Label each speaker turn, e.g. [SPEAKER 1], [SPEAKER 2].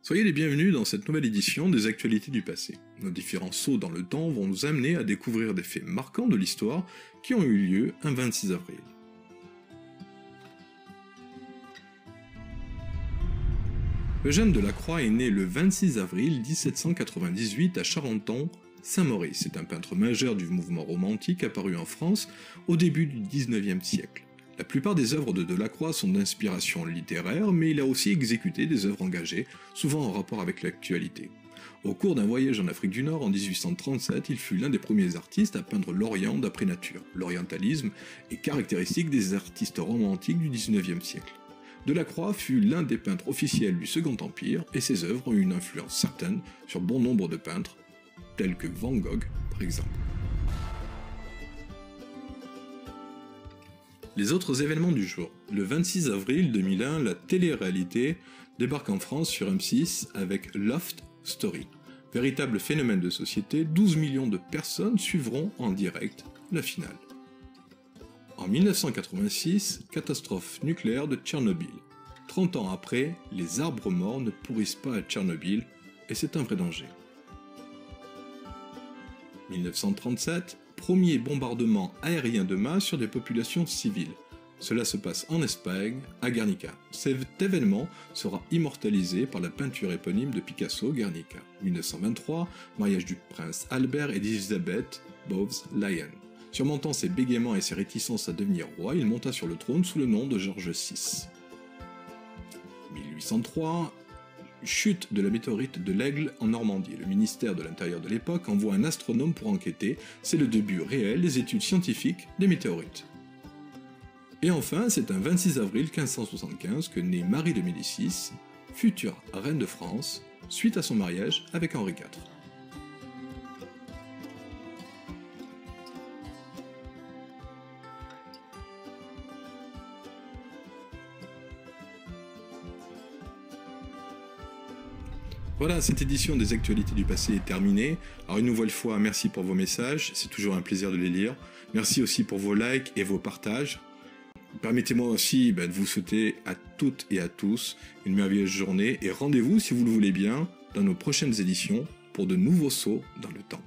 [SPEAKER 1] Soyez les bienvenus dans cette nouvelle édition des actualités du passé. Nos différents sauts dans le temps vont nous amener à découvrir des faits marquants de l'histoire qui ont eu lieu un 26 avril. Eugène Delacroix est né le 26 avril 1798 à Charenton-Saint-Maurice. C'est un peintre majeur du mouvement romantique apparu en France au début du XIXe siècle. La plupart des œuvres de Delacroix sont d'inspiration littéraire, mais il a aussi exécuté des œuvres engagées, souvent en rapport avec l'actualité. Au cours d'un voyage en Afrique du Nord en 1837, il fut l'un des premiers artistes à peindre l'Orient d'après nature. L'orientalisme est caractéristique des artistes romantiques du XIXe siècle. Delacroix fut l'un des peintres officiels du Second Empire, et ses œuvres ont eu une influence certaine sur bon nombre de peintres, tels que Van Gogh par exemple. Les autres événements du jour. Le 26 avril 2001, la télé-réalité débarque en France sur M6 avec Loft Story. Véritable phénomène de société, 12 millions de personnes suivront en direct la finale. En 1986, catastrophe nucléaire de Tchernobyl. 30 ans après, les arbres morts ne pourrissent pas à Tchernobyl, et c'est un vrai danger. 1937, premier bombardement aérien de masse sur des populations civiles. Cela se passe en Espagne, à Guernica. Cet événement sera immortalisé par la peinture éponyme de Picasso, Guernica. 1923, mariage du prince Albert et d'Elizabeth Bowes-Lyon. Surmontant ses bégaiements et ses réticences à devenir roi, il monta sur le trône sous le nom de George VI. 1803, chute de la météorite de l'Aigle en Normandie. Le ministère de l'Intérieur de l'époque envoie un astronome pour enquêter. C'est le début réel des études scientifiques des météorites. Et enfin, c'est un 26 avril 1575 que naît Marie de Médicis, future reine de France, suite à son mariage avec Henri IV. Voilà, cette édition des actualités du passé est terminée. Alors une nouvelle fois, merci pour vos messages, c'est toujours un plaisir de les lire. Merci aussi pour vos likes et vos partages. Permettez-moi aussi de vous souhaiter à toutes et à tous une merveilleuse journée et rendez-vous, si vous le voulez bien, dans nos prochaines éditions pour de nouveaux sauts dans le temps.